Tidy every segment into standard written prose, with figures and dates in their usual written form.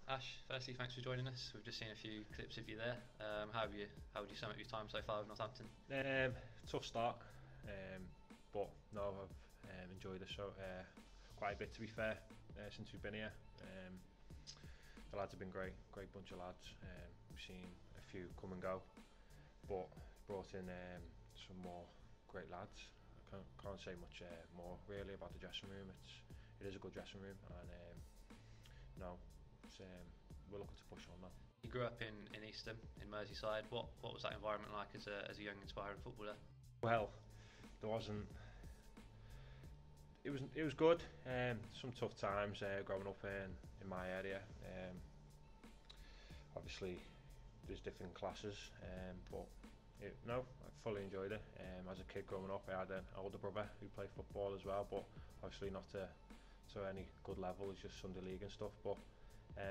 Ash, firstly, thanks for joining us. We've just seen a few clips of you there. How would you sum up your time so far with Northampton? Tough start, but no, I've enjoyed the show quite a bit, to be fair, since we've been here. The lads have been great bunch of lads. We've seen a few come and go, but brought in some more great lads. I can't say much more really about the dressing room. It is a good dressing room, and no, we're looking to push on now. You grew up in Eastham, in Merseyside. What was that environment like as a young, inspiring footballer? Well, there wasn't. It was good. Some tough times growing up in my area. Obviously, there's different classes, but no, I fully enjoyed it. As a kid growing up, I had an older brother who played football as well, but obviously not to any good level. It's just Sunday league and stuff. But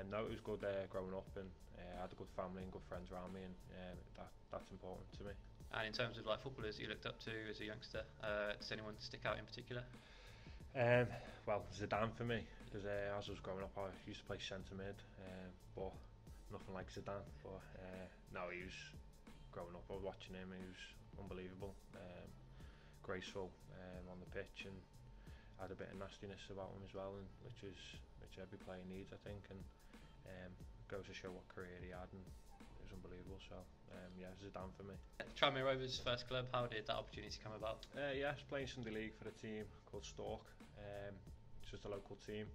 no, it was good growing up, and I had a good family and good friends around me, and that's important to me. And in terms of like footballers that you looked up to as a youngster, does anyone stick out in particular? Well, Zidane for me, because as I was growing up, I used to play centre mid, but nothing like Zidane. But no, he was growing up. I was watching him. He was unbelievable, graceful on the pitch, and had a bit of nastiness about him as well, and which every player needs, I think, and goes to show what career he had, and it was unbelievable. So yeah, Zidane for me. Tranmere Rovers' first club. How did that opportunity come about? Yeah, I was playing Sunday League for a team called Stork. It's just a local team.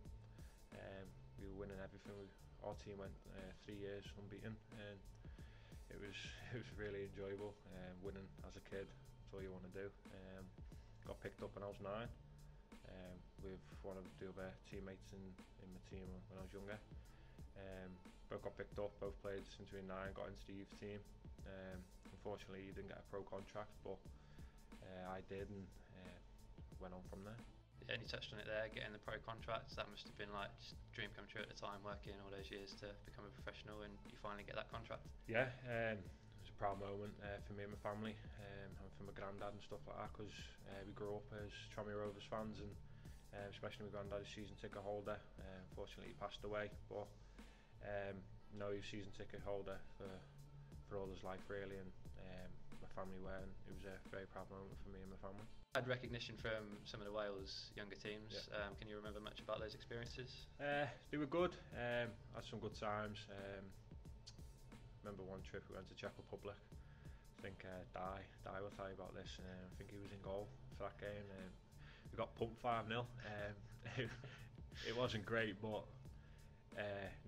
We were winning everything. Our team went 3 years unbeaten, and it was really enjoyable. Winning as a kid, that's all you want to do. Got picked up when I was 9. With one of the other teammates in my team when I was younger. Both got picked up, both played since we were 9, got into the youth team. Unfortunately, he didn't get a pro contract, but I did, and went on from there. Yeah, and you touched on it there, getting the pro contract. That must have been like just a dream come true at the time, working all those years to become a professional, and you finally get that contract. Yeah, it was a proud moment for me and my family, and for my granddad and stuff like that, because we grew up as Tranmere Rovers fans, and especially my granddad is season ticket holder. Unfortunately, he passed away, but no, he was season ticket holder for all his life really, and my family were, and it was a very proud moment for me and my family. Had recognition from some of the Wales younger teams. Yeah. Can you remember much about those experiences? They were good. Had some good times. Remember one trip we went to Czech Republic. I think Di will tell you about this. I think he was in goal for that game. We got pumped 5-0. It wasn't great, but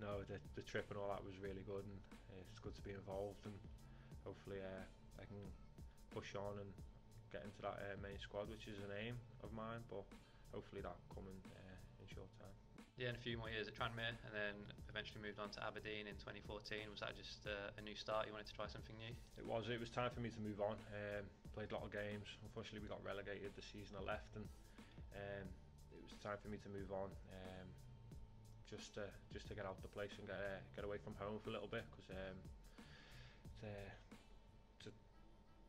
no, the trip and all that was really good, and it's good to be involved, and hopefully I can push on and get into that main squad, which is an aim of mine, but hopefully that will come in short time. Yeah, and a few more years at Tranmere, and then eventually moved on to Aberdeen in 2014. Was that just a new start? You wanted to try something new? It was time for me to move on. Played a lot of games. Unfortunately, we got relegated the season I left, and it was time for me to move on. Just to get out of the place and get away from home for a little bit, because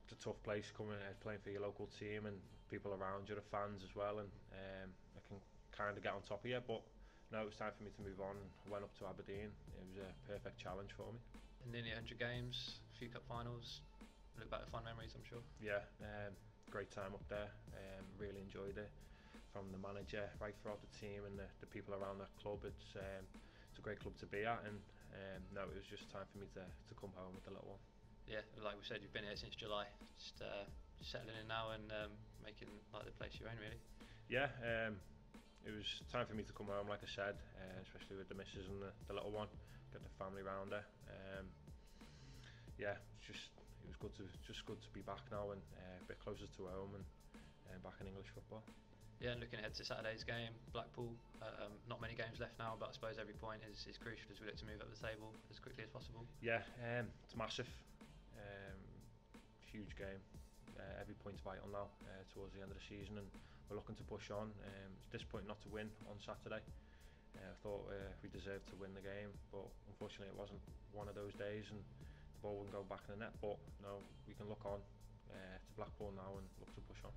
it's a tough place coming playing for your local team, and people around you are fans as well, and I can kind of get on top of you. But no, it was time for me to move on. I went up to Aberdeen. It was a perfect challenge for me. And nearly 100 games, a few cup finals. Look back at fond memories, I'm sure. Yeah, great time up there. Really enjoyed it. From the manager right throughout the team, and the people around the club. It's a great club to be at, and no, it was just time for me to come home with the little one. Yeah, like we said, you've been here since July. Just settling in now and making like the place your own, really. Yeah, it was time for me to come home, like I said, especially with the missus and the little one, get the family round her. Yeah, it was good to be back now, and a bit closer to home, and back in English football. Yeah, and looking ahead to Saturday's game, Blackpool. Not many games left now, but I suppose every point is crucial as we look to move up the table as quickly as possible. Yeah, it's massive, huge game. Every point's vital now towards the end of the season, and we're looking to push on. It's disappointing not to win on Saturday. I thought we deserved to win the game, but unfortunately it wasn't one of those days, and the ball wouldn't go back in the net. But no, we can look on to Blackpool now and look to push on.